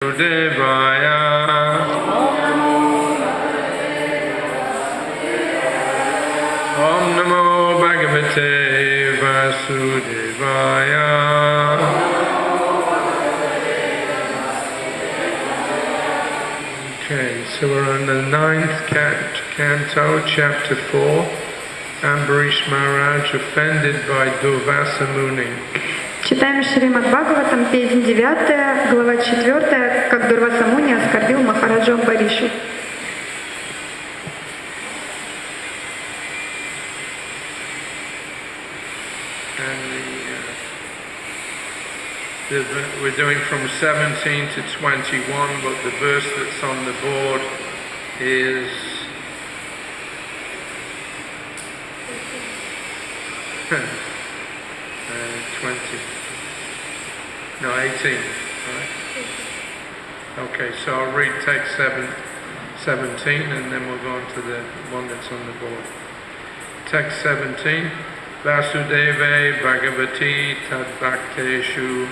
Devaya Om Namo Bhagavate Vasudevaya. Okay, so we're on the 9th canto, chapter 4. Ambarish Maharaj offended by Durvasa Muni. Читаем Шримад Бхагаватам, песнь 9, глава 4, как Дурваса Муни оскорбил Махараджу Амбаришу. We're doing from 17 to 21, but the verse that's on the board is 18, right? Okay, so I'll read text 17 and then we'll go on to the one that's on the board. Text 17, Vasudeve Bhagavati Tad Bhakteshu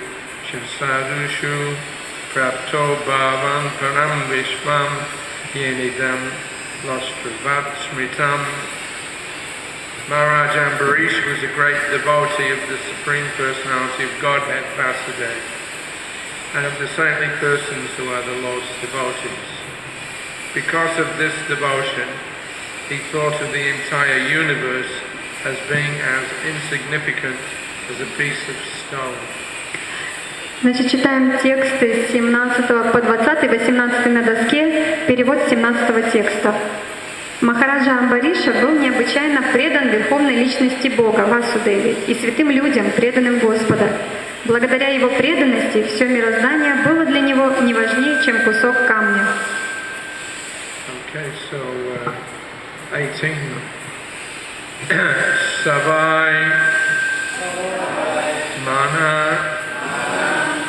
Sadhushu Prapto Bhavan Param Vishvam Yenidam Lostravat Smritam. Maharaj Ambarish was a great devotee of the Supreme Personality of Godhead, Vasudeva, and of the saintly persons who are the Lord's devotees. Because of this devotion, he thought of the entire universe as being as insignificant as a piece of stone. Значит, читаем тексты с 17 по 20, 18 на доске, перевод 17 текста. Махараджа Амбариша был необычайно предан верховной личности Бога, Васудеве, и святым людям, преданным Господа. Благодаря его преданности все мироздание было для него не важнее, чем кусок камня. Okay, so 18. Savai Mana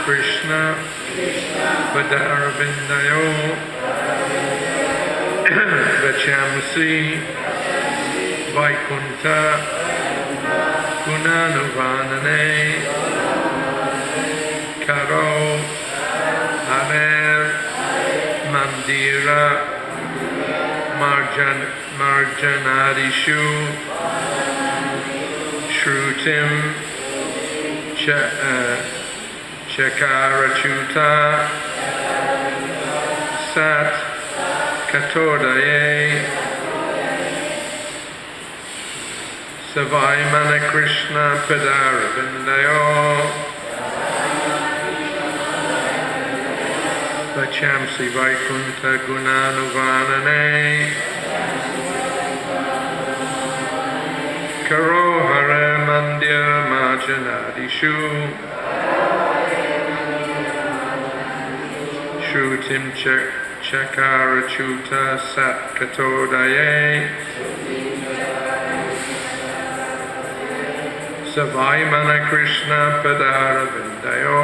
Krishna Vadaravindayo Vachamsi Vaikunta Gunanuvanane Karo Hamer Mandira Marjanadishu Shrutim Chakarachuta Sat Katodaye Savaimana Krishna Padaravindayo Vachamsi Vaikunta Gunanuvanane Karohara Mandira Marjanadishu Shrutim Chakarachuta Sat Katodaye Savaimana Krishna Padaravindayo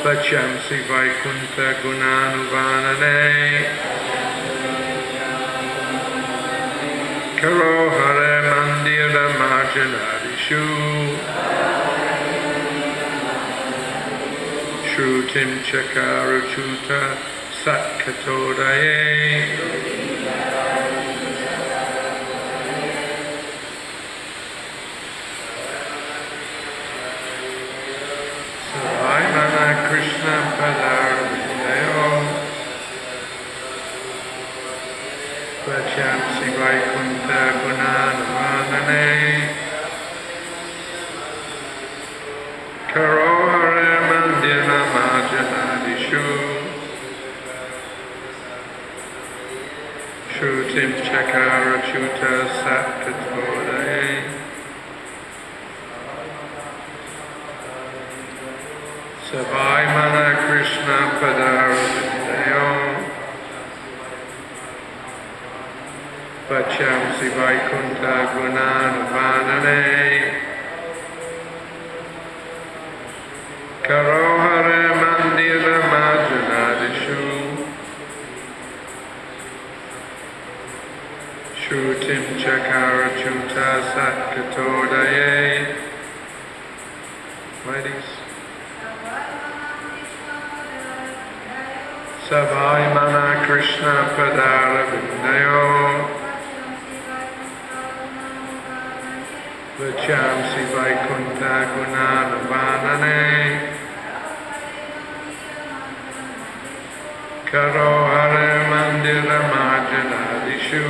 Vachamsi Vaikunta Gunanuvanane Karohara Mandira Marjanadishu Shrutim Chakarachuta Satkatodaye Savaimana Krishna Padaravindayo Vachamsi Vaikunta Gunanuvanane Karohara Mandira Marjanadishu Shrutim Chakarachuta Satkatodaye Savaimana Krishna Padaravindayo Vachamsi Vaikunta Gunanuvanane Karohara Mandira Marjanadishu Shrutim Chakarachuta Satkatodaye. Ladies. Savaimana Krishna Padara Vindayo Vachamsi Vaikunta Gunana Vanane Karo Hare Mandira Majanadishu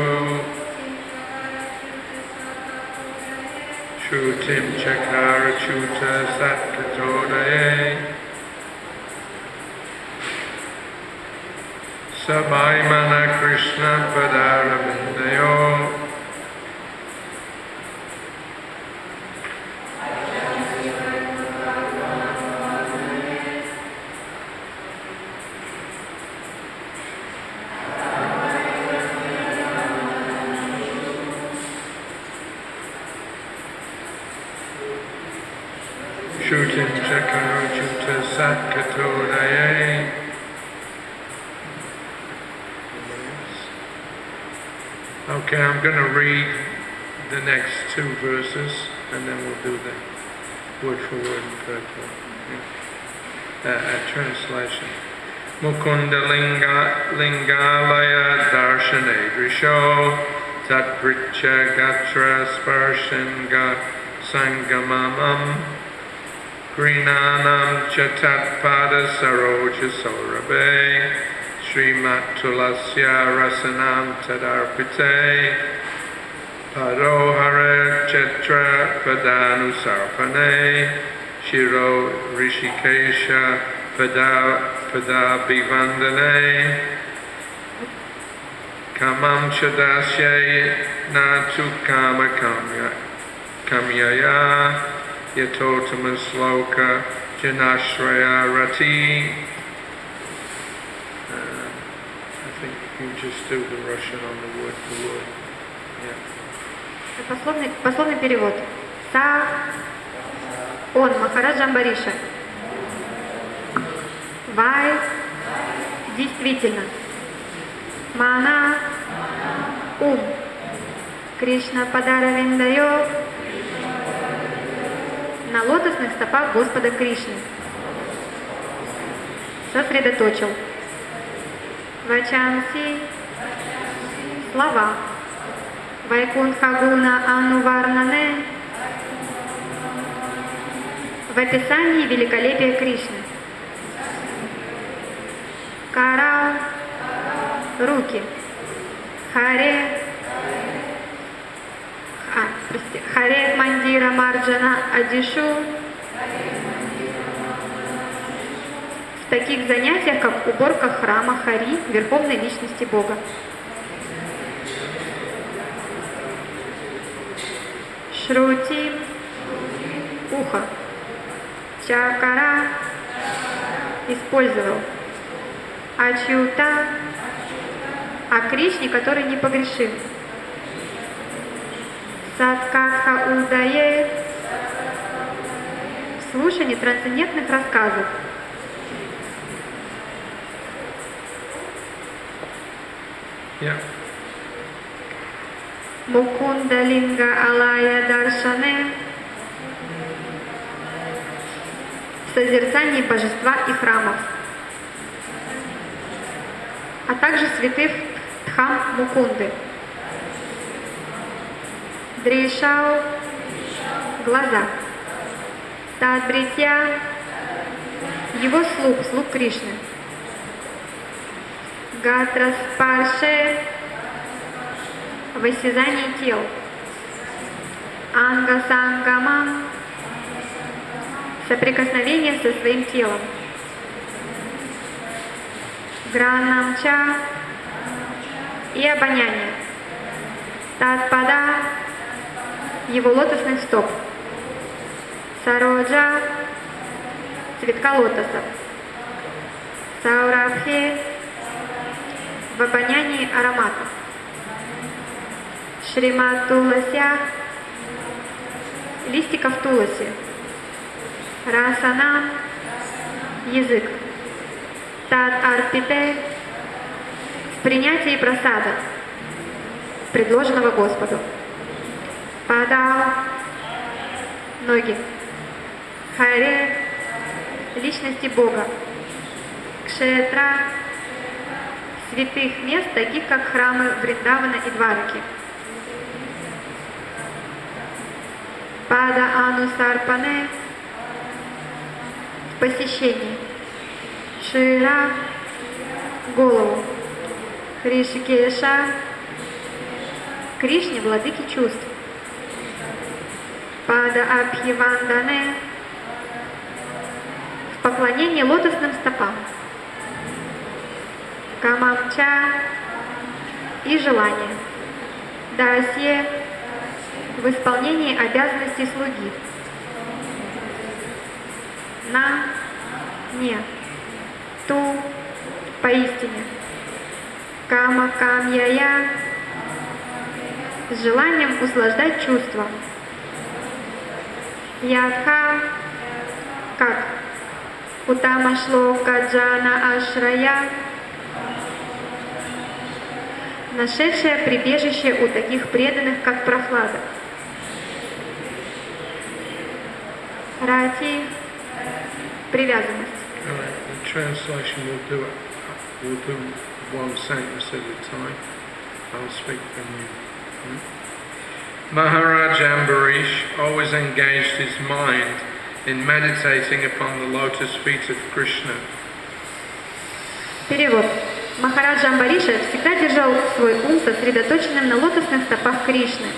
Shrutim Chakara Chuta Satkatodaye Sabaimana Krishna Padara Vindayo Shrutim Chakara Chuta Satkatodaye. Okay, I'm going to read the next two verses and then we'll do the word for word and purport. Translation. Mukunda Lingalaya Darshane Drisho Tatpricha Gatra Sparshanga Sangamamam Grinanam Chatatpada Saroja Saurabe Srimat Tulasya Rasanam Tadarpite Parohara Chetra Padanu Sarpane Shiro Rishikesha Pada Bivandane Kamam Chadasya Natu Kama Kamyaya Yatotama Sloka Janashraya Rati. You just do the Russian on the word for word. Yeah. Пословный перевод. Он, Махараджа Амбариша. Вай, действительно. Мана, ум. Кришна Падара Виндайо. На лотосных стопах Господа Кришны. Сосредоточил. Вачамси, слова. Вайкунхагуна Ануварнане, в описании великолепия Кришны. Карал, руки. Харе, Харе Мандира Марджана Адишу. В таких занятиях, как уборка храма Хари, Верховной Личности Бога. Шрути, ухо. Чакара, использовал. Ачюта, о Кришне, который непогрешим. Саткатха Удае, слушание трансцендентных рассказов. Yeah. Мукунда Линга Алая Даршане, в созерцании божества и храмов, а также святых Дхам Мукунды. Дришау, глаза. Тадбритья, его слуг Кришны. Гатраспарше, в осязании тел. Ангасангамам, соприкосновение со своим телом. Гранамча и обоняние. Татпада, его лотосных стоп. Сароджа, цветка лотосов. Саурабхи, в обонянии ароматов. Шримат Тулася, листиков туласи. Расана, язык. Тат Арпите, в принятии прасада, предложенного Господу. Падал, ноги. Харе, личности Бога. Кшетра, святых мест, таких как храмы Вриндавана и Двараки. Пада Анусарпане в посещении. Шира голову. Хришикеша Кришне, владыки чувств. Пада Абхивандане в поклонении лотосным стопам. Камамча и желание. Дасье в исполнении обязанностей слуги. На не. Ту поистине. Кама камьяя с желанием услаждать чувства. Ядха как Утама шлока джана ашрая, нашедшее прибежище у таких преданных, как прохлада. Рати привязанность. The translation will do one sentence at a time. I'll speak from you. Maharaj Ambarish always engaged his mind in meditating upon the lotus feet of Krishna. Перевод. Махараджа Амбариша всегда держал свой ум сосредоточенным на лотосных стопах Кришны.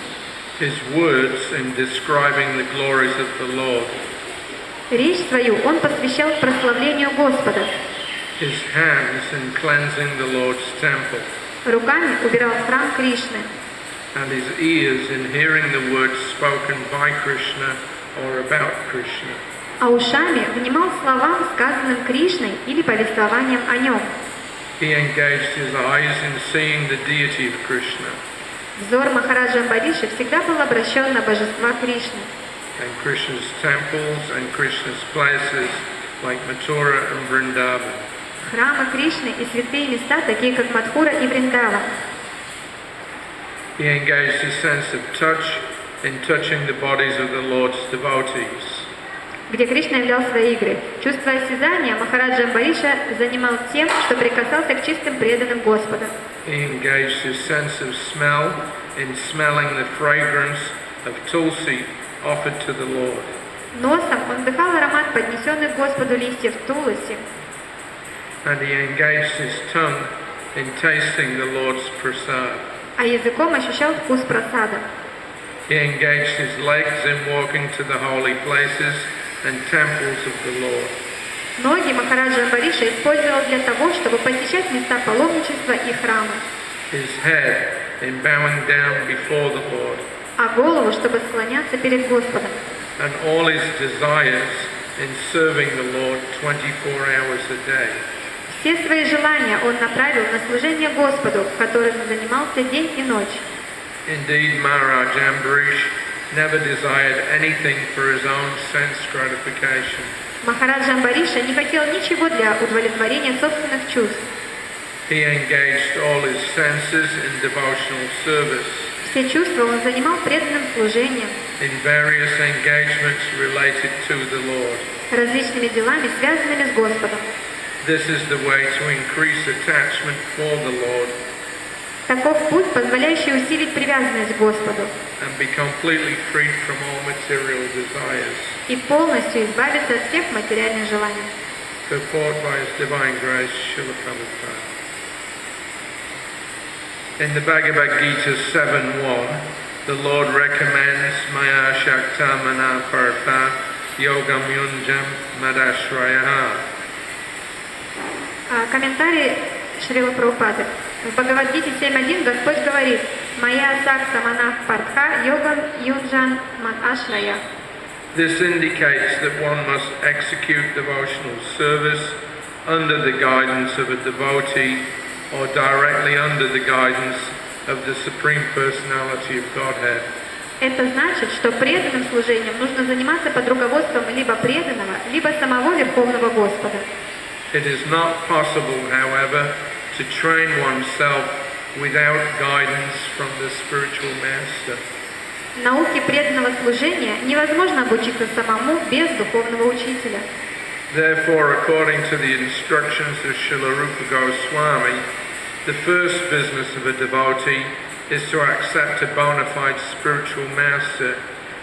His words in describing the glories of the Lord. Речь свою он посвящал прославлению Господа. His hands in cleansing the Lord's temple. Руками убирал храм Кришны. And his ears in hearing the words spoken by Krishna or about Krishna. А ушами внимал словам, сказанным Кришной или повествованием о нем. He engaged his eyes in seeing the deity of Krishna. Взор Махараджа Амбариши всегда был обращен на божества Кришны. And Krishna's temples and Krishna's places like Mathura and Vrindavan. Храмы Кришны и святые места, такие как Мадхура и Вриндаван. He engaged his sense of touch in touching the bodies of the Lord's devotees. Где Кришна являл свои игры. Чувство осязания Махараджа Амбариша занимал тем, что прикасался к чистым преданным Господа. He engaged his sense of smell in smelling the fragrance of tulsi offered to the Lord. Носом он вдыхал аромат поднесенных Господу листьев туласи. And he engaged his tongue in tasting the Lord's prasad. А языком ощущал вкус прасада. He engaged his legs in walking to the holy places and temples of the Lord. Ноги Махараджа Амбариша использовал для того, чтобы посещать места паломничества и храмы. His head in bowing down before the Lord. А голову, чтобы склоняться перед Господом. And all his desires in serving the Lord 24 hours a day. Все свои желания он направил на служение Господу, которым занимался день и ночь. Indeed, Maharaj Ambarish never desired anything for his own sense gratification. Махараджа Амбариша не хотел ничего для удовлетворения собственных чувств. He engaged all his senses in devotional service. Все чувства он занимал преданным служением, In various engagements related to the Lord. различными делами, связанными с Господом. This is the way to increase attachment for the Lord Таков путь, позволяющий усилить привязанность к Господу and be completely freed from all material desires. и полностью избавиться от всех материальных желаний. Purport by His Divine Grace, Srila Prabhupada. In the Bhagavad Gita 7.1, the Lord recommends Maya Shakta Mana Partha Yogam Yunjam Madashraya. Комментарий Шрила Прабхупады. В Бхагавад-гите 7.1 Господь говорит: «Моя сакта манах партха йогам юнджан ман ашрая». This indicates that one must execute devotional service under the guidance of a devotee or directly under the guidance of the Supreme Personality of Godhead. Это значит, что преданным служением нужно заниматься под руководством либо преданного, либо самого Верховного Господа. It is not possible, however, to train oneself without guidance from the spiritual master. Науке преданного служения невозможно обучиться самому без духовного учителя. Therefore, according to the instructions of Srila Rupa Goswami, The first business of a devotee is to accept a bona fide spiritual master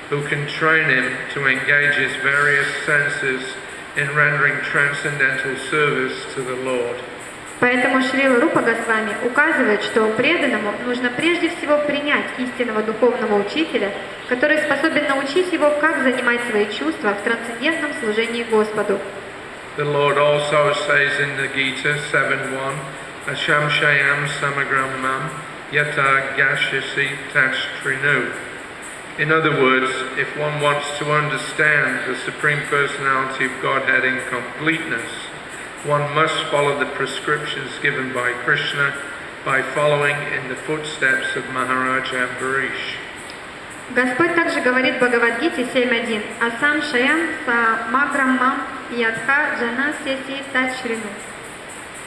who can train him to engage his various senses in rendering transcendental service to the Lord. Поэтому Шрила Рупа Госвами указывает, что преданному нужно прежде всего принять истинного духовного учителя, который способен научить его, как занимать свои чувства в трансцендентном служении Господу. The Lord also says in the Gita 7.1, Asham Shayam Samagramam Yata Gashasi Tashtrinu. In other words, if one wants to understand the Supreme Personality of Godhead in completeness, one must follow the prescriptions given by Krishna by following in the footsteps of Maharaj Ambarish. Господь также говорит в Бхагавад-гите 7.1 «Асам шаям са маграммам ядха джанасяси тачрину».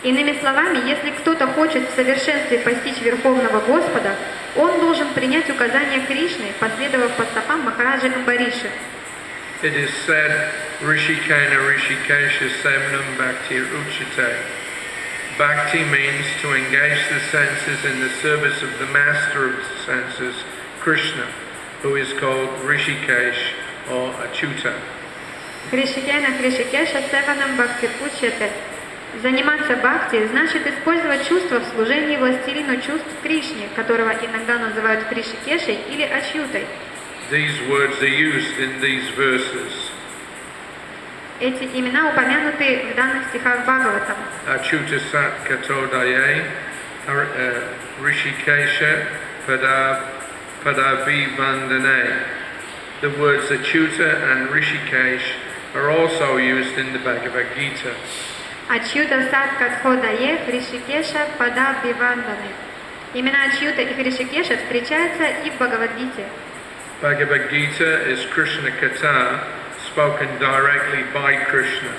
Иными словами, если кто-то хочет в совершенстве постичь Верховного Господа, он должен принять указания Кришны, последовав по стопам Махараджи Амбариши. It is said, Rishikena Rishikesha Semnam Bhakti Uchite. Bhakti means to engage the senses in the service of the master of the senses, Krishna, who is called Rishikesh or Achyuta. Кришикена Кришикеша Севанам Бхакти Учете. Заниматься бхакти значит использовать чувства в служении властелину чувств Кришне, которого иногда называют Кришикешей или Ачьютой. These words are used in these verses. Эти имена упомянуты в данных стихах Бхагаватам. Achyuta Sat Katodaye, Rishikesha Padavi Vandane. The words Achyuta and Rishikesh are also used in the Bhagavad Gita. Ачьюта Сат Катходае Кришикеша Пада Биванданы. Имена Ачьюта и Кришикеша встречаются и в Бхагавад-гите. Bhagavad Gita is Krishna Katha, spoken directly by Krishna.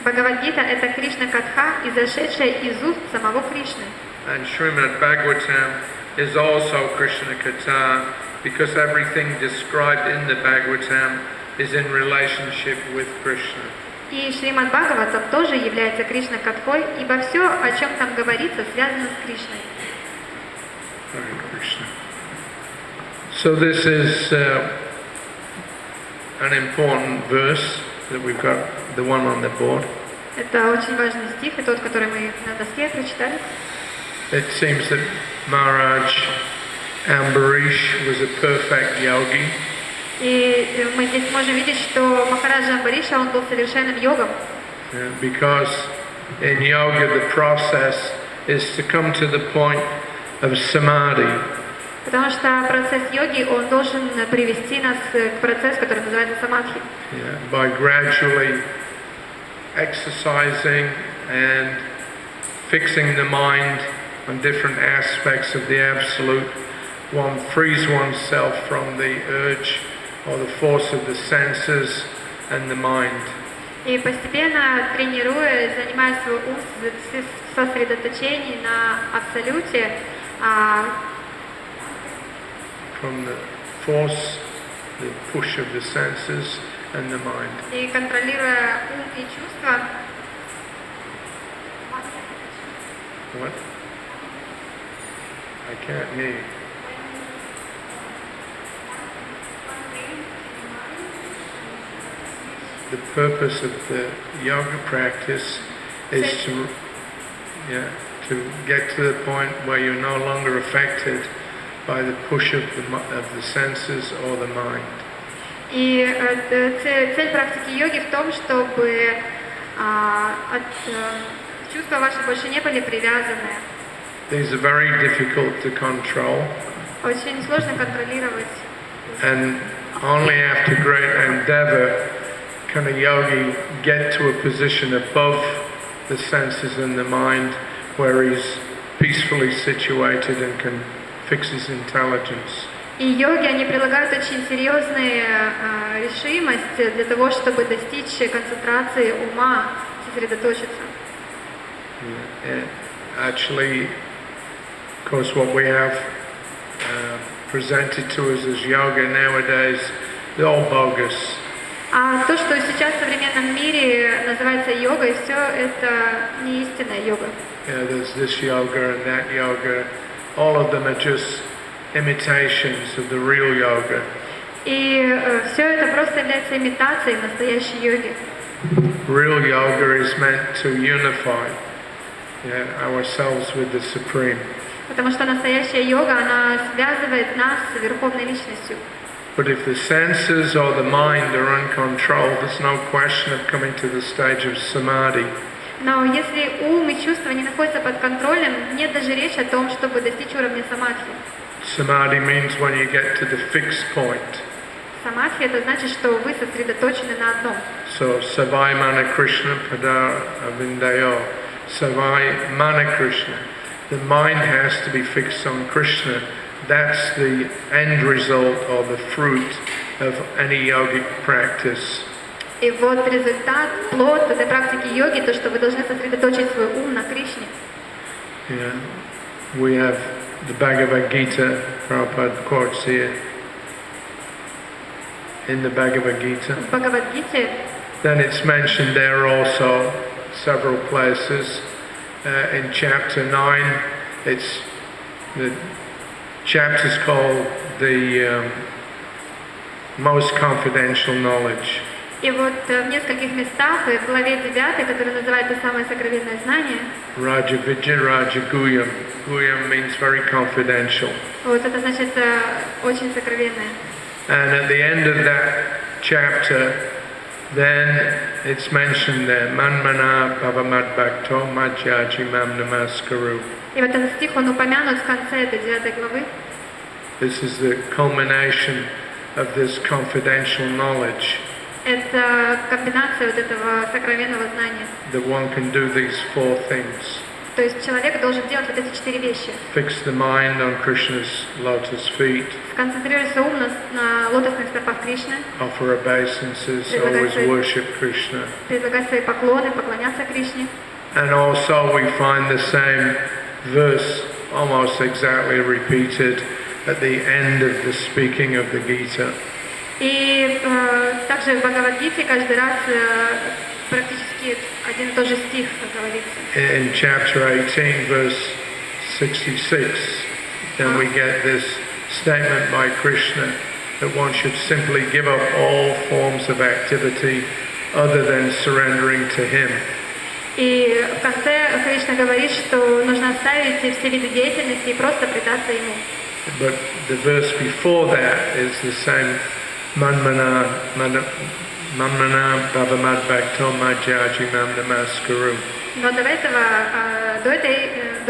Бхагавад-гита — это Кришна-катха, изошедшая из уст самого Кришны. And Srimad Bhagavatam is also Krishna Katha because everything described in the Bhagavatam is in relationship with Krishna. И Шримад Бхагаватам тоже является Кришна-катхой, ибо все, о чем там говорится, связано с Кришной. Hare Krishna. So this is an important verse that we've got, the one on the board. Это очень важный стих, и тот, который мы на доске прочитали. It seems that Maharaj Ambarish was a perfect yogi. И мы здесь можем видеть, что Махараджа Амбариша, он был совершенным йогом. Because in yoga the process is to come to the point of samadhi. Потому что процесс йоги, он должен привести нас к процессу, который называется самадхи. By gradually exercising and fixing the mind on different aspects of the Absolute, one frees oneself from the urge or the force of the senses and the mind. И постепенно, тренируя, занимая свой ум в сосредоточении на абсолюте, from the force, the push of the senses and the mind. И контролируя ум и чувства. What? I can't hear you. The purpose of the yoga practice is to get to the point where you're no longer affected by the push of the senses or the mind. И цель практики йоги в том, чтобы чувства ваши больше не были привязаны. These are very difficult to control. Очень сложно контролировать. And only after great endeavor can a yogi get to a position above the senses and the mind where he's peacefully situated and can fix his intelligence. И йоги, они прилагают очень серьезную решимость для того, чтобы достичь концентрации ума, сосредоточиться. Actually, of course, what we have presented to us as yoga nowadays is all bogus. А то, что сейчас в современном мире называется йогой, все это не истинная йога. Yeah, there's this yoga and that yoga. All of them are just imitations of the real yoga. И все это просто является имитацией настоящей йоги. Real yoga is meant to unify ourselves with the Supreme. Потому что настоящая йога, она связывает нас с Верховной Личностью. But if the senses or the mind are uncontrolled, there's no question of coming to the stage of samadhi. Но если ум и чувства не находятся под контролем, нет даже речи о том, чтобы достичь уровня самадхи. Samadhi means when you get to the fixed point. Самадхи — это значит, что вы сосредоточены на одном. So, Savai Mana Krishna Pada Avindayo. Savai Mana Krishna. The mind has to be fixed on Krishna. That's the end result or the fruit of any yogic practice. И вот результат, плод этой практики йоги, то, что вы должны сосредоточить свой ум на Кришне. Yeah. We have the Bhagavad Gita, Prabhupada quotes here, in the Bhagavad Gita. В Бхагавад-гите Then it's mentioned there also, several places. In chapter 9, it's the chapter's called the most confidential knowledge. И вот в нескольких местах, и в главе 9, которая называется «Самое сокровенное знание», Raja Vijay Raja Guyam. Guyam means very confidential. вот это значит очень сокровенное. And at the end of that chapter, then it's mentioned there, Manmana Bhavamad Bhakto Madhyaji Mam Namaskaru. И вот этот стих, он упомянут в конце этой 9 главы. This is the culmination of this confidential knowledge. Это комбинация вот этого сокровенного знания. That one can do these four things. То есть человек должен делать вот эти 4 вещи. Fix the mind on Krishna's lotus feet. Сконцентрируйся ум на лотосных стопах Кришны. Offer obeisances, always worship Krishna. Предлагать свои поклоны, поклоняться Кришне. And also we find the same verse almost exactly repeated at the end of the speaking of the Gita. И также в Бхагавад-гите каждый раз практически один и тот же стих говорится. In chapter 18, verse 66, then we get this statement by Krishna that one should simply give up all forms of activity other than surrendering to him. И в конце Кришна говорит, что нужно оставить все виды деятельности и просто предаться ему. But the verse before that is the same. Manmana Bhavamad Bhakto Madhyaji Mam Namaskaru. Но до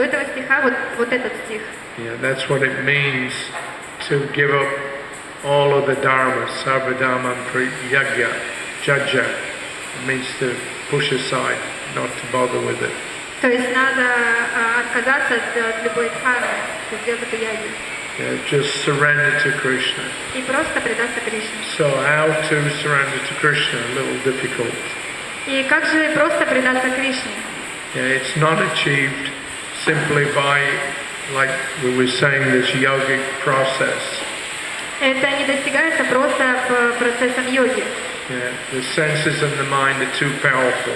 этого стиха вот этот стих. Yeah, that's what it means to give up all of the dharmas, sarvadharman priyagya, jajja. It means to push aside, not to bother with it. То есть надо отказаться от любой дхармы, сделать яги. Yeah, just surrender to Krishna. И просто предаться Кришне. So how to surrender to Krishna? A little difficult. И как же просто предаться Кришне? Yeah, it's not achieved simply by, like we were saying, this yogic process. Это не достигается просто процессом йоги. Yeah, the senses and the mind are too powerful.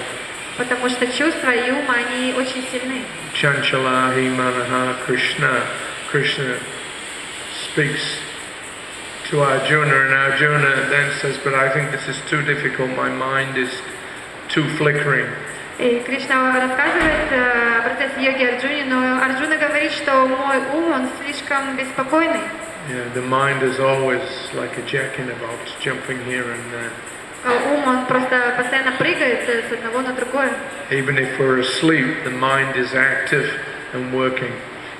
Потому что чувства и ум, они очень сильны. Chanchalahi manaha Krishna. Krishna speaks to Arjuna, and Arjuna then says, but I think this is too difficult, my mind is too flickering. И Кришна рассказывает о процессе йоги Арджуне, но Арджуна говорит, что мой ум, он слишком беспокойный. Yeah, the mind is always like a jack in a box, jumping here and there. Ум, он просто постоянно прыгает с одного на другое. Even if we're asleep, the mind is active and working.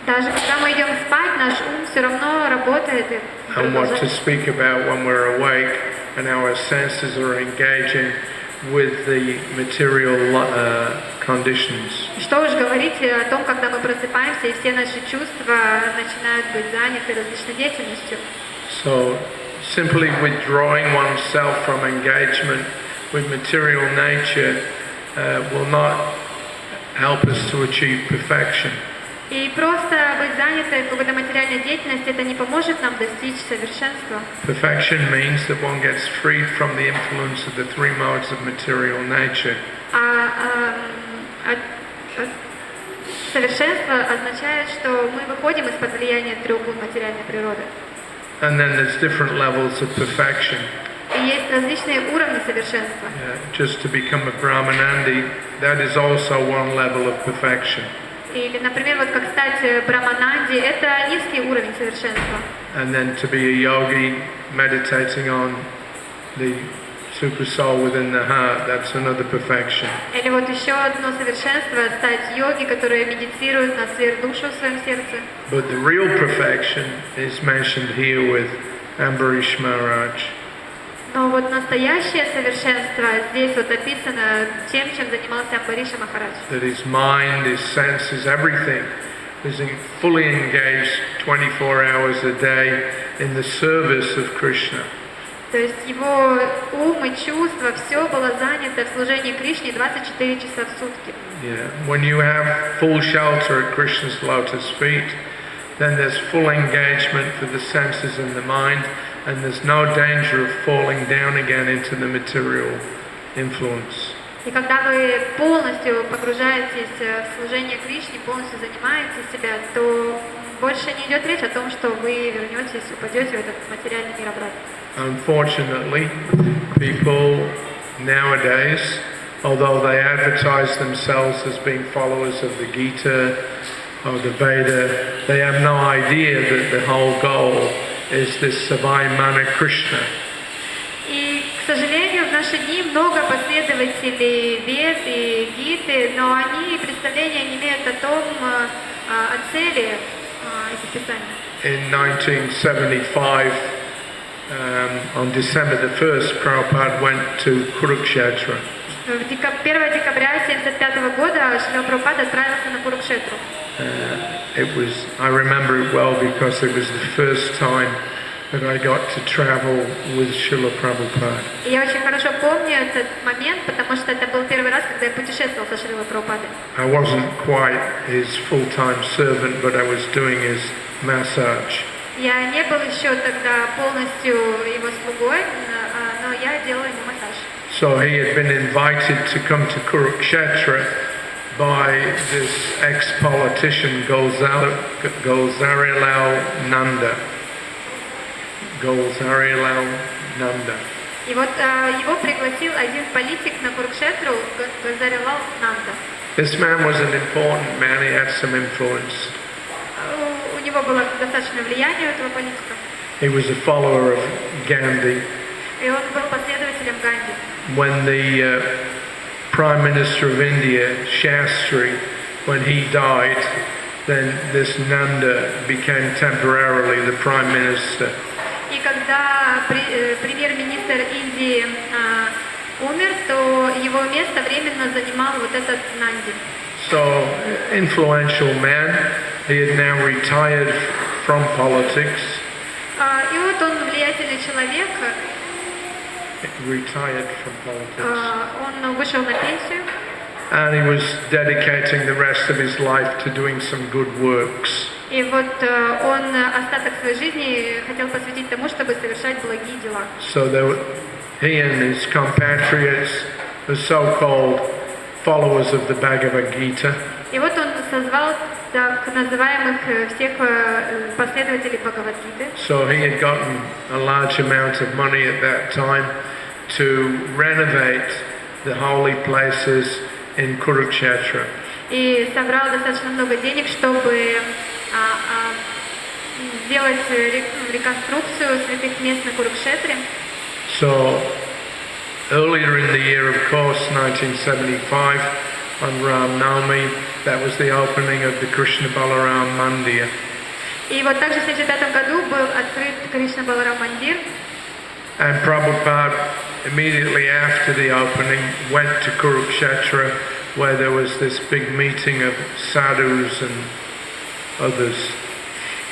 Даже когда мы идем спать, наш ум все равно работает и And what to продолжает. speak about when we're awake and our senses are engaging with the material conditions. Что уж говорить о том, когда мы просыпаемся, и все наши чувства начинают быть заняты различной деятельностью. So simply withdrawing oneself from engagement with material nature will not help us to achieve perfection. И просто быть занятой в какой-то материальной деятельности, это не поможет нам достичь совершенства. Perfection means that one gets freed from the influence of the three modes of material nature. Совершенство означает, что мы выходим из-под влияния трех материальной природы. And then there's different levels of perfection. И есть различные уровни совершенства. Just to become a Brahmanandi, that is also one level of perfection. Или, например, вот как стать Брахмананди, это низкий уровень совершенства. And then to be a yogi, meditating on the super soul within the heart, that's another perfection. Или вот еще одно совершенство, стать йоги, которые медитируют на сверхдушу в своем сердце. But the real perfection is mentioned here with Ambarish Maharaj. Но вот настоящее совершенство здесь вот описано тем, чем занимался Амбариша Махарадж. That his mind, his senses, everything is fully engaged 24 hours a day in the service of Krishna. То есть его ум и чувства, все было занято в служении Кришне 24 часа в сутки. Yeah. When you have full shelter at Krishna's lotus feet, then there's full engagement for the senses and the mind, and there's no danger of falling down again into the material influence. И когда вы полностью погружаетесь в служение Кришне, полностью занимаете себя, то больше не идет речь о том, что вы вернетесь, упадете в этот материальный мир обратно. Unfortunately, people nowadays, although they advertise themselves as being followers of the Gita or the Veda, they have no idea that the whole goal is this Savai Mana Krishna. И, к сожалению, в наши дни много последователей Вед и Гиты, но они представления не имеют о том, о цели этих писаний. In 1975, on December the 1st, Prabhupada went to Kurukshetra. 1 декабря 1975 года Шрила Прабхупада отправился на Курукшетру. I remember it well because it was the first time that I got to travel with Srila Prabhupada. Я очень хорошо помню этот момент, потому что это был первый раз, когда я путешествовал со Шрилой Прабхупадой. I wasn't quite his full-time servant, but I was doing his massage. Я не был еще тогда полностью его слугой, но я делала ему массаж. So he had been invited to come to Kurukshetra by this ex-politician Golzarilal Nanda. И вот его пригласил один политик на Курукшетру, Голзарилал Нанда. This man was an important man, he had some influence. У него было достаточно влияние у этого политика. He was a follower of Gandhi. И он был последователем Ганди. When the Prime Minister of India, Shastri, when he died, then this Nanda became temporarily the Prime Minister. И когда премьер-министр Индии умер, то его место временно занимал вот этот Нанди. So, influential man, he had now retired from politics. И вот он влиятельный человек. Retired from politics. Он вышел на пенсию. And he was dedicating the rest of his life to doing some good works. И вот он остаток своей жизни хотел посвятить тому, чтобы совершать благие дела. So he and his compatriots, the so-called followers of the Bhagavad Gita, И вот он созвал так называемых всех последователей Бхагавад-гиты. So he had gotten a large amount of money at that time to renovate the holy places in Kurukshetra. И собрал достаточно много денег, чтобы сделать реконструкцию святых мест на Курукшетре. So earlier in the year, of course, 1975, on Ram Navami, that was the opening of the Krishna Balaram Mandir. И вот также в 1975 году был открыт Кришна Баларам Мандир. And Prabhupada, immediately after the opening, went to Kurukshetra, where there was this big meeting of sadhus and others.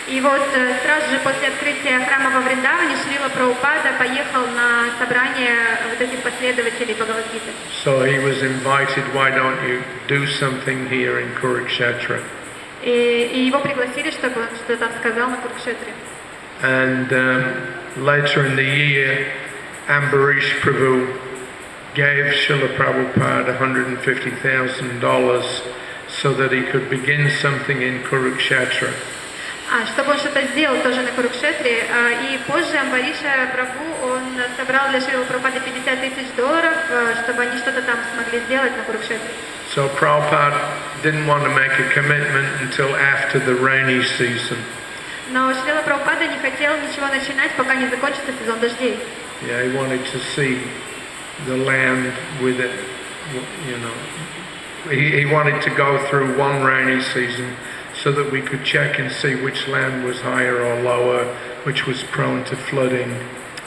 И вот сразу же после открытия храма во Вриндаване Шрила Прабхупада поехал на собрание вот этих последователей Бхагавад-гиты. So he was invited, why don't you do something here in Kurukshetra? И его пригласили, чтобы он что-то сказал на Курукшетре. And later in the year, Ambarish Prabhu gave Srila Prabhupada $150,000 so that he could begin something in Kurukshetra. Чтобы он что-то сделал тоже на Курукшетре. И позже Амбариша Прабху, он собрал для Шрилы Прабхупады $50,000, чтобы они что-то там смогли сделать на Курукшетре. So Prabhupada didn't want to make a commitment until after the rainy season. Но Шрила Прабхупада не хотел ничего начинать, пока не закончится сезон дождей. Yeah, he wanted to see the land with it, you know. He wanted to go through one rainy season so that we could check and see which land was higher or lower, which was prone to flooding.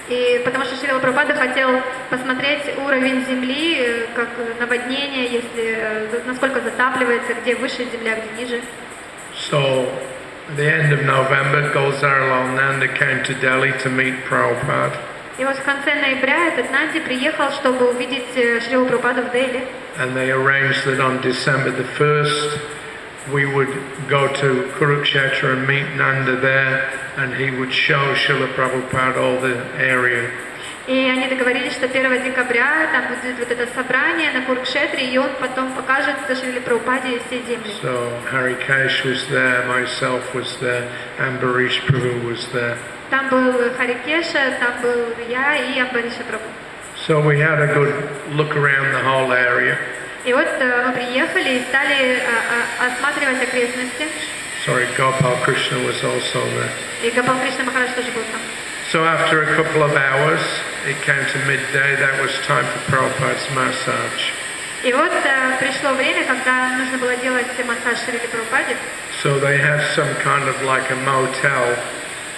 И потому что Шрила Прабхупада хотел посмотреть уровень земли, как наводнение, если насколько затапливается, где выше земля, где ниже. So, at the end of November, Gulzar Nanda came to Delhi to meet Prabhupada. И вот в конце ноября этот Нанди приехал, чтобы увидеть Шрилу Прабхупаду в Дели. And they arranged that on December the 1st, we would go to Kurukshetra and meet Nanda there, and he would show Srila Prabhupada all the area. И они договорились, что 1 декабря там будет вот это собрание на Курукшетре, и он потом покажет Шриле Прабхупаде все земли. So Hari Kesh was there, myself was there, Ambarish Prabhu was there. Там был Хари Кеша, там был я и Амбариша Прабху. So we had a good look around the whole area. И вот мы приехали и стали осматривать окрестности. Sorry, Gopal Krishna was also there. И Гопал Кришна Махарадж тоже был там. So after a couple of hours, it came to midday, that was time for Prabhupada's massage. И вот пришло время, когда нужно было делать массаж Шриле Прабхупаде. So they had some kind of like a motel,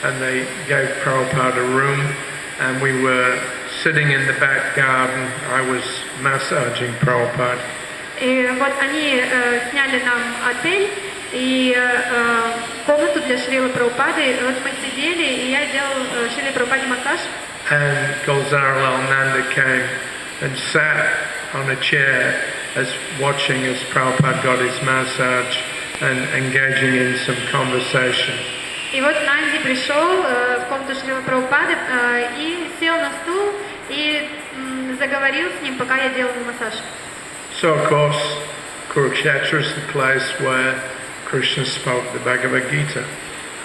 and they gave Prabhupada a room, and we were sitting in the back garden. I was massaging Prabhupada. И вот они сняли нам отель и комнату для Шрилы Прабхупады. Вот мы сидели, и я делал Шриле Прабхупаде массаж. And Gulzar Nanda came and sat on a chair as watching as Prabhupada got his massage and engaging in some conversation. И вот Нанди пришел в комнату Шрилы Прабхупады и сел на стул и заговорил с ним, пока я делал массаж. So of course, Kurukshetra is the place where Krishna spoke the Bhagavad Gita.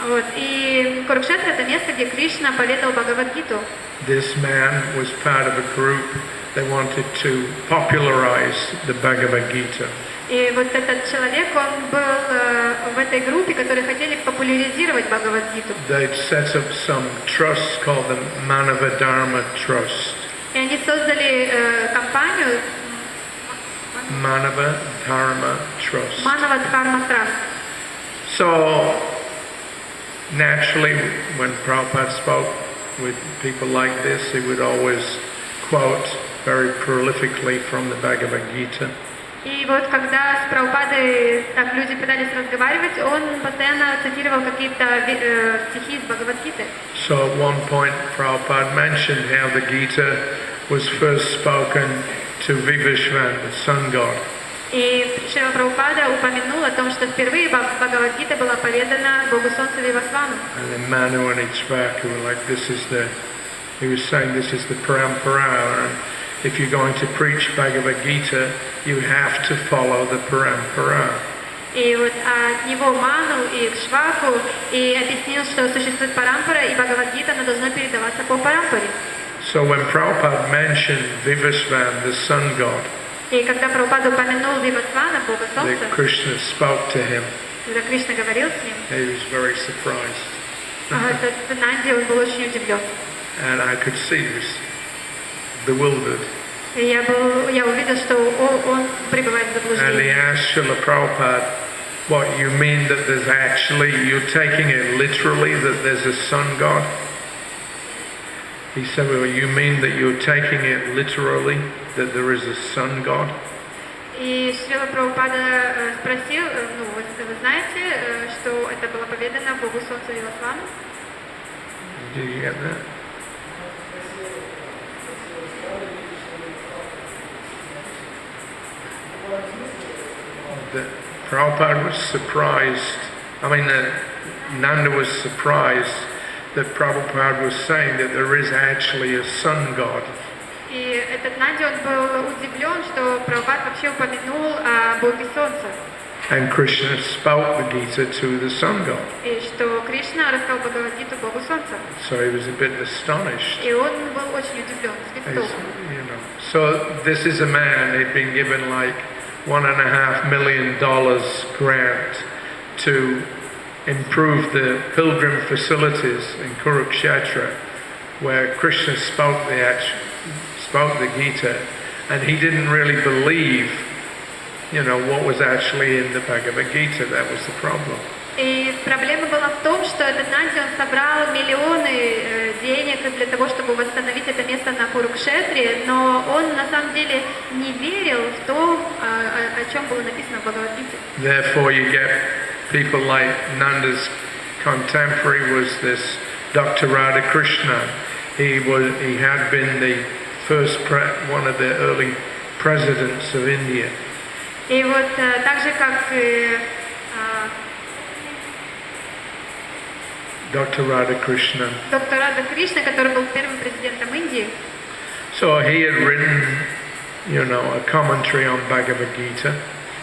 Вот. И Курукшетра — это место, где Кришна поведал Бхагавад-гиту. This man was part of a group that wanted to popularize the Bhagavad Gita. И вот этот человек, он был в этой группе, которые хотели популяризировать Бхагавад-гиту. They'd set up some trust called the Manava Dharma Trust. И они создали компанию Manava Dharma Trust. Манава Дхарма Траст. So, naturally, when Prabhupada spoke with people like this, he would always quote very prolifically from the Bhagavad Gita. И вот когда с Прабхупадой так люди пытались разговаривать, он постоянно цитировал какие-то стихи из Бхагавад-гиты. So at one point Prabhupada mentioned how the Gita was first spoken to Vivishvan, the sun god. И Шрила Прабхупада упомянул о том, что впервые Бхагавад-гита была поведана Богу Солнца Вивасвану. And then Manu and Ichvaku were like, he was saying this is the parampara, and if you're going to preach Bhagavad Gita, you have to follow the parampara. И вот от него Ману и Кшваку и объяснил, что существует парампара, и Бхагавад-гита, она должна передаваться по парампаре. So when Prabhupada mentioned Vivasvan, the sun god, И когда Прабхупада упомянул Вивасвана, Бога Солнца, that Krishna spoke to him, когда Кришна говорил с ним, he was very surprised. этот Нанди, он был очень удивлен. And I could see he was bewildered. И я увидел, что он пребывает в And he заблуждении. asked Srila Prabhupada, what, you mean that there's actually, you're taking it literally, that there's a sun god? He said, well, you mean that you're taking it literally, that there is a sun god? И Шрила Прабхупада спросил, вы знаете, что это было поведано Богу Солнца Вивасвану? Did you get that? That Prabhupada was surprised I mean, Nanda was surprised that Prabhupada was saying that there is actually a sun god. И этот Нанди, он был удивлен, что Прабхупад вообще упомянул о Боге Солнца. And Krishna spoke the Gita to the sun god. И что Кришна рассказал Бхагавад-гиту Богу Солнца. So he was a bit astonished. И он был очень удивлен, сбит. So this is a man, he'd been given like $1.5 million grant to improve the pilgrim facilities in Kurukshetra, where Krishna spoke the Gita, and he didn't really believe, what was actually in the Bhagavad Gita. That was the problem. И проблема была в том, что этот Нанди, он собрал миллионы денег для того, чтобы восстановить это место на Курукшетре, но он на самом деле не верил в то, о чем было написано в Бхагавад-гите. Therefore, you get people like Nanda's contemporary was this Dr. Radhakrishna. He had been the first one of the early presidents of India. И вот так же как Dr. Radhakrishna. Доктор Рада Кришна, который был первым президентом Индии. So he had written, a commentary on Bhagavad Gita.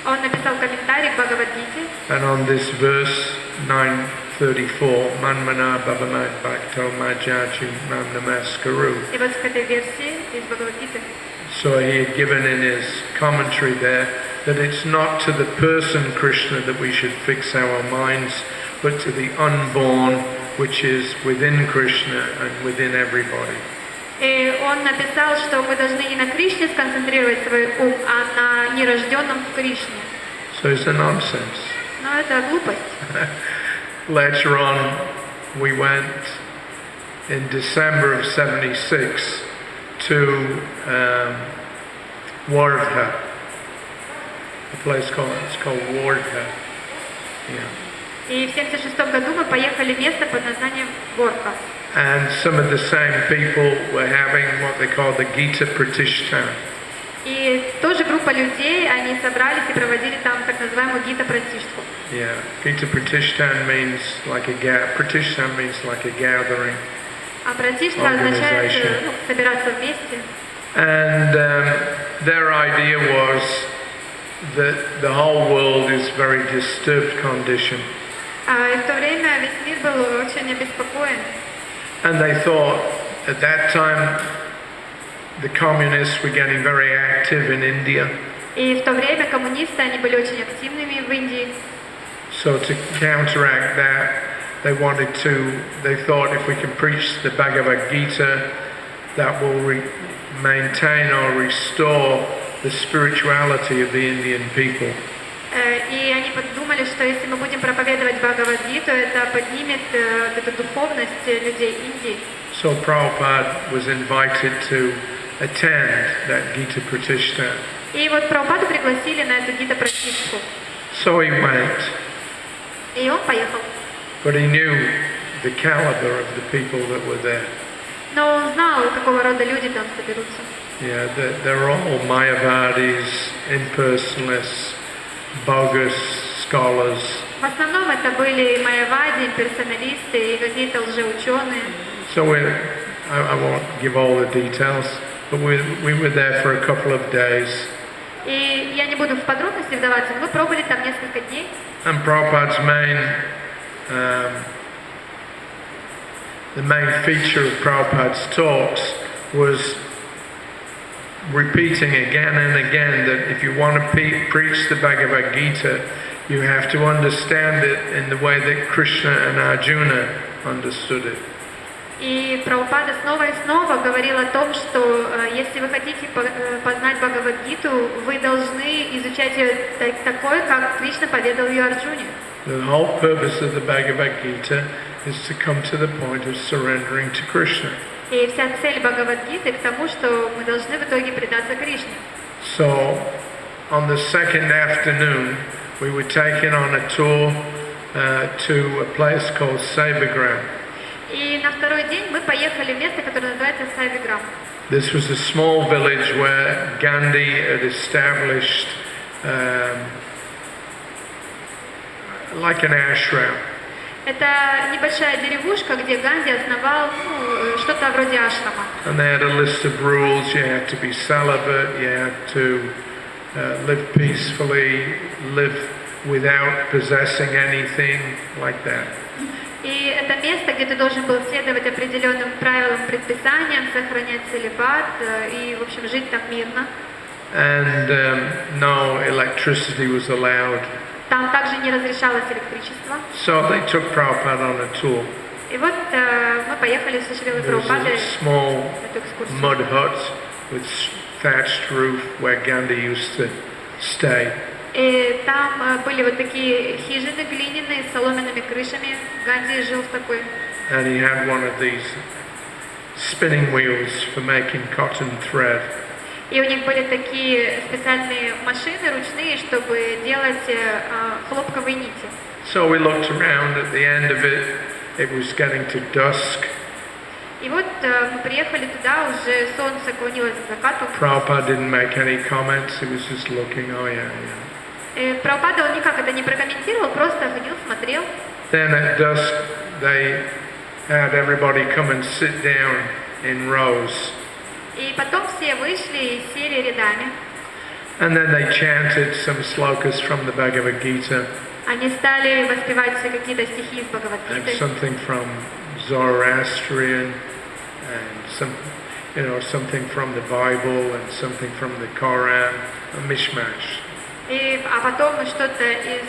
Он написал комментарий к Бхагавад-гите. And on this verse 934, Manmana Bhavamad Bhakto Majaji Mam Namaskaru. И вот к этой версии из Бхагавад-гиты. So he had given in his commentary there that it's not to the person Krishna that we should fix our minds, but to the unborn, which is within Krishna and within everybody. И он написал, что мы должны не на Кришне сконцентрировать свой ум, а на нерожденном в Кришне. So it's a nonsense. Но это глупость. Later on, we went in December of '76 to Wardha, a place called Wardha. Yeah. И в 1976 году мы поехали в место под названием Горка. And some of the same people were having what they call the Gita Pratishthan. И тоже группа людей, они собрались и проводили там так называемую Гита Пратиштху. Yeah, Gita Pratishthan means like Pratishthan means like a gathering. А Пратиштха означает собираться вместе. And their idea was that the whole world is very disturbed condition. И в то время весь мир был очень обеспокоен. And they thought at that time the communists were getting very active in India. И в то время коммунисты, они были очень активными в Индии. So to counteract that, they thought if we can preach the Bhagavad Gita, that will maintain or restore the spirituality of the Indian people. И они подумали, что если мы будем проповедовать Бхагавад-гиту, это поднимет эту духовность людей Индии. So Prabhupada was invited to attend that Gita Pratishtha. И вот Прабхупаду пригласили на эту Гита Пратиштху. So he went. И он поехал. But he knew the caliber of the people that were there. Но он знал, какого рода люди там соберутся. Yeah, they're all Mayavadis, impersonalists, bogus scholars. В основном это были майявади, персоналисты и какие-то лжеученые. So I won't give all the details, but we were there for a couple of days. И я не буду в подробности вдаваться, но мы пробыли там несколько дней. And Prabhupada's the main feature of Prabhupada's talks was repeating again and again that if you want to preach the Bhagavad Gita, you have to understand it in the way that Krishna and Arjuna understood it. И Прабхупада снова и снова говорил о том, что если вы хотите познать Бхагавад-гиту, вы должны изучать ее такой, как Кришна поведал ее Арджуне. The whole purpose of the Bhagavad Gita is to come to the point of surrendering to Krishna. И вся цель Бхагавад-гиты к тому, что мы должны в итоге предаться Кришне. So, on the second afternoon, we were taken on a tour to a place called Sevagram. И на второй день мы поехали в место, которое называется Сайвиграм. This was a small village where Gandhi had established like an ashram. Это небольшая деревушка, где Ганди основал что-то вроде ашрама. And they had a list of rules. You had to be celibate, you had to live peacefully, live without possessing anything, like that. И это место, где ты должен был следовать определенным правилам, предписаниям, сохранять целибат и, в общем, жить так мирно. And no electricity was allowed. Там также не разрешалось электричество. So they took Prabhupada on a tour. И вот мы поехали со Шрилой There was Прабхупадой a на small эту экскурсию. mud hut with thatched roof where Gandhi used to stay. И там были вот такие хижины глиняные с соломенными крышами. Ганди жил в такой. And he had one of these spinning wheels for making cotton thread. И у них были такие специальные машины ручные, чтобы делать хлопковые нити. So we looked around. At the end of it, it was getting to dusk. И вот мы приехали туда, уже солнце клонилось к закату. Prabhupada didn't make any comments. He was just looking. Oh yeah, yeah. И Прабхупада, он никак это не прокомментировал, просто ходил, смотрел. Then at dusk, they had everybody come and sit down in rows. И потом все вышли и сели рядами. And then they chanted some slokas from the Bhagavad Gita Они стали воспевать все какие-то стихи из and Бхагавад-гиты. something from Zoroastrian and something from the Bible and something from the Quran, a mishmash. А потом что-то из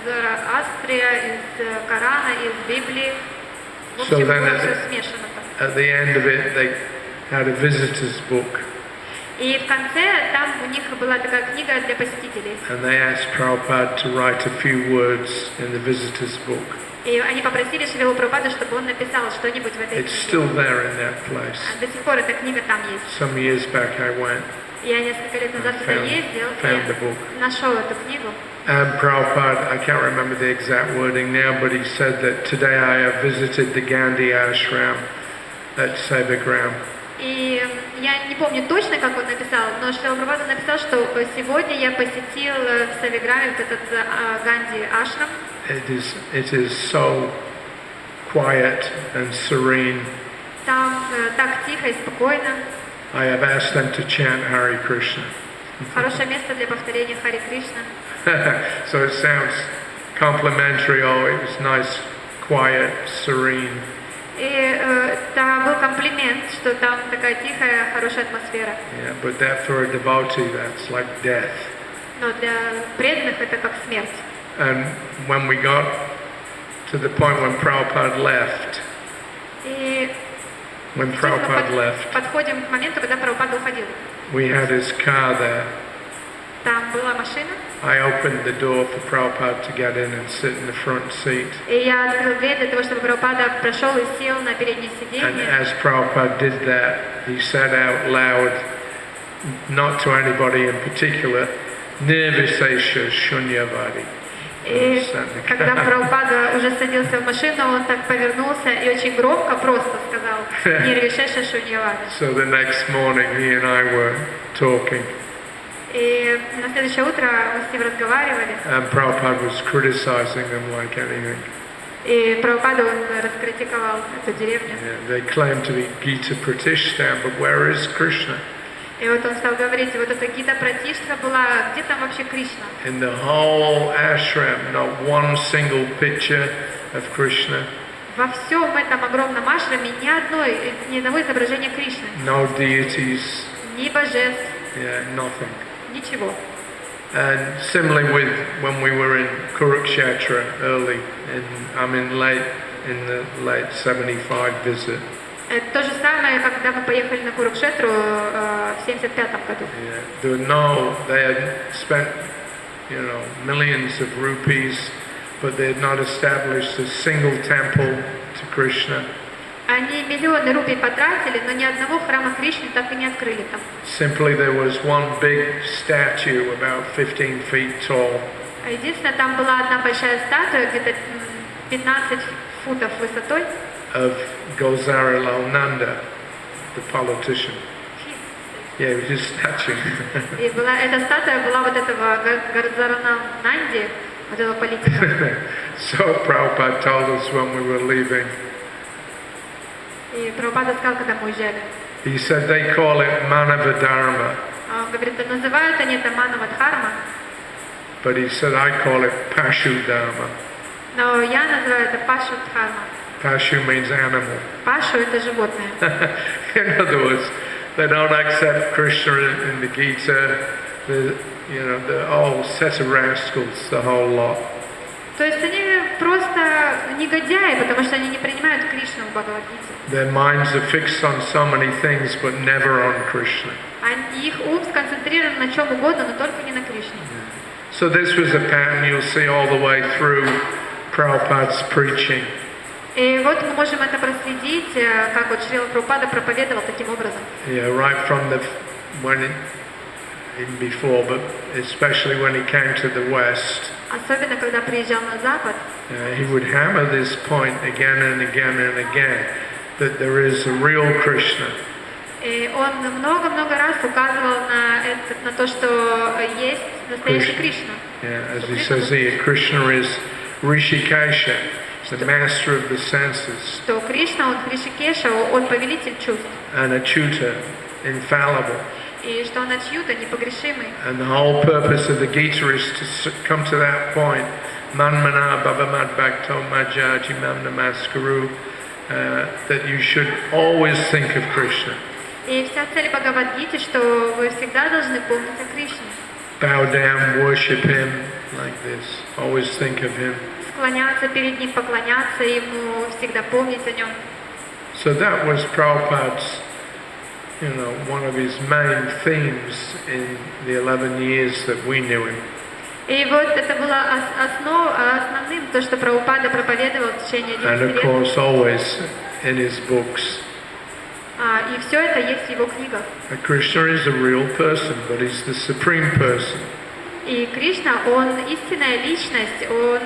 Зороастрия, из Корана, из Библии. В So общем, then было все смешано там. at the end of it, they had a visitor's book. И в конце там у них была такая книга для посетителей. And they asked Prabhupada to write a few words in the visitor's book. И они попросили Шрилу Прабхупаду, чтобы он написал что-нибудь в этой It's still книге. there in that place. До сих пор эта книга там есть. Some years back I went. Я несколько лет назад туда ездил found the book. и нашел эту книгу. And Prabhupada, I can't remember the exact wording now, but he said that today I have visited the Gandhi ashram at Sevagram. И я не помню точно, как он написал, но Шрила Прабхупада написал, что сегодня я посетил в Савиграме этот Ганди ашрам. It is so quiet and serene. Там так тихо и спокойно. I have asked them to chant Hare Krishna. Хорошее место для повторения Хари Кришна. So it sounds complimentary. Oh, it was nice, quiet, serene. И это был комплимент, что там такая тихая, хорошая атмосфера. Yeah, but that for a devotee, that's like death. Но для преданных это как смерть. And when we got to the point when Prabhupada left, И when Prabhupada left, подходим к моменту, когда Прабхупада уходил. we had his car there. Там была машина, I opened the door for Prabhupada to get in and sit in the front seat. и я открыл дверь для того, чтобы Прабхупада прошел и сел на переднее And сиденье. as Prabhupada did that, he said out loud, not to anybody in particular, Nirvisesha Shunyavadi. И когда Прабхупада уже садился в машину, он так повернулся и очень громко просто сказал «Нирвишеша Шуньявада». So the next morning he and I were talking, И на следующее утро мы с ним разговаривали, and Prabhupada was criticizing them like anything. и Прабхупада он раскритиковал эту деревню. Yeah, they claim to be Gita Pratishtha, but where is Krishna? И вот он стал говорить, вот эта Гита Пратиштха была, где там вообще Кришна? In the whole ashram, not one single picture of Krishna, Во всем этом огромном ашраме ни одного изображения Кришны, no deities, ни божеств, yeah, nothing. ничего. And similarly with when we were in Kurukshetra early, in the late 75 visit. Это то же самое, когда мы поехали на Курукшетру в 75 году. Yeah, they had spent, millions of rupees, but they had not established a single temple to Krishna. Они миллионы рупий потратили, но ни одного храма Кришны так и не открыли там. Simply there was one big statue about 15 feet tall. Единственное, там была одна большая статуя, где-то 15 футов высотой. Of Gozarilal Nanda, the politician. Yeah, it was his statue. И эта статуя была вот этого Гарзарана Нанди, вот этого политика. So Prabhupada told us when we were leaving, И Прабхупада сказал, когда мы уезжали, he said they call it Manavadharma, он говорит, называют они это Манавадхарма, but he said I call it Pashu Dharma. но я называю это Пашу Дхарма. Pashu means animal. Пашу это животное. In other words, they don't accept Krishna in the Gita, the whole set of rascals, the whole lot. То есть они просто негодяи, потому что они не принимают Кришну в Бхагавад-гите. Their minds are fixed on so many things, but never on Krishna. Их ум сконцентрирован на чем угодно, но только не на Кришне. So this was a pattern you'll see all the way through Prabhupada's preaching. И вот мы можем это проследить, как вот Шрила Прабхупада проповедовал таким образом. Yeah, right from even before, but especially when he came to the West. Особенно, когда приезжал на Запад. He would hammer this point again and again and again, that there is a real Krishna. И он много-много раз указывал на то, что есть настоящий Кришна. Yeah, as he says here, Krishna is Rishikesha, the master of the senses. Что Кришна, он Ришикеша, он повелитель чувств. And Achyuta, infallible. И что он Ачьюта, непогрешимый. And the whole purpose of the Gita is to come to that point. Manmana Bhavamad Bhakto Majaji Mam Namaskaru, that you should always think of Krishna. И вся цель Бхагавад-гиты, что вы всегда должны помнить о Кришне. Bow down, worship Him like this. Always think of Him. Склоняться перед Ним, поклоняться Ему, всегда помнить о Нем. So that was Prabhupada's, one of his main themes in the 11 years that we knew him. И вот это было основным, то, что Прабхупада проповедовал в течение 11 And of лет. course always in his books. И все это есть в его книгах. Krishna is a real person, but he's the supreme person. И Кришна, он истинная личность, он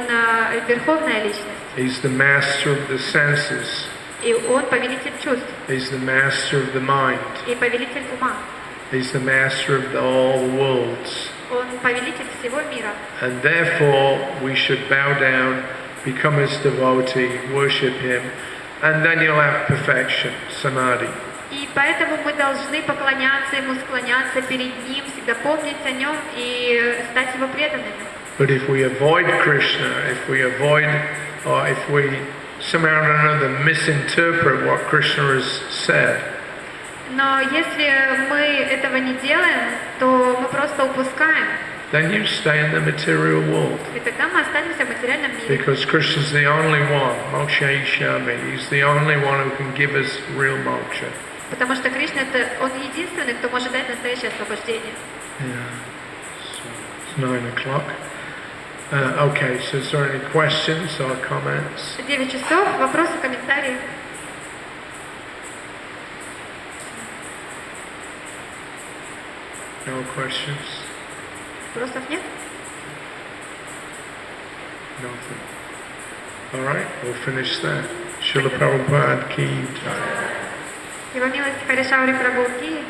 верховная личность. He's the master of the senses. И он повелитель чувств. He's the master of the mind. И повелитель ума. He's the master of all the worlds. Он повелитель всего мира. And therefore we should bow down, become his devotee, worship him, and then you'll have perfection, samadhi. И поэтому мы должны поклоняться Ему, склоняться перед Ним, всегда помнить о Нем и стать Его преданными. But if we avoid Krishna, or if we somehow or another misinterpret what Krishna has said, Но если мы этого не делаем, то мы просто упускаем. then you stay in the material world. И тогда мы останемся в материальном мире. Because Krishna's the only one, moksha ishami. He's the only one who can give us real moksha. Потому что Кришна Он единственный, кто может дать настоящее освобождение. Yeah. So it's 9 o'clock. Okay, so is there any questions or comments? 9 часов. Вопросы, комментарии. No questions? Вопросов нет? Nothing. All right, we'll finish that. Srila Prabhupada ki jai. Его милость Хари Шаури Прабху ки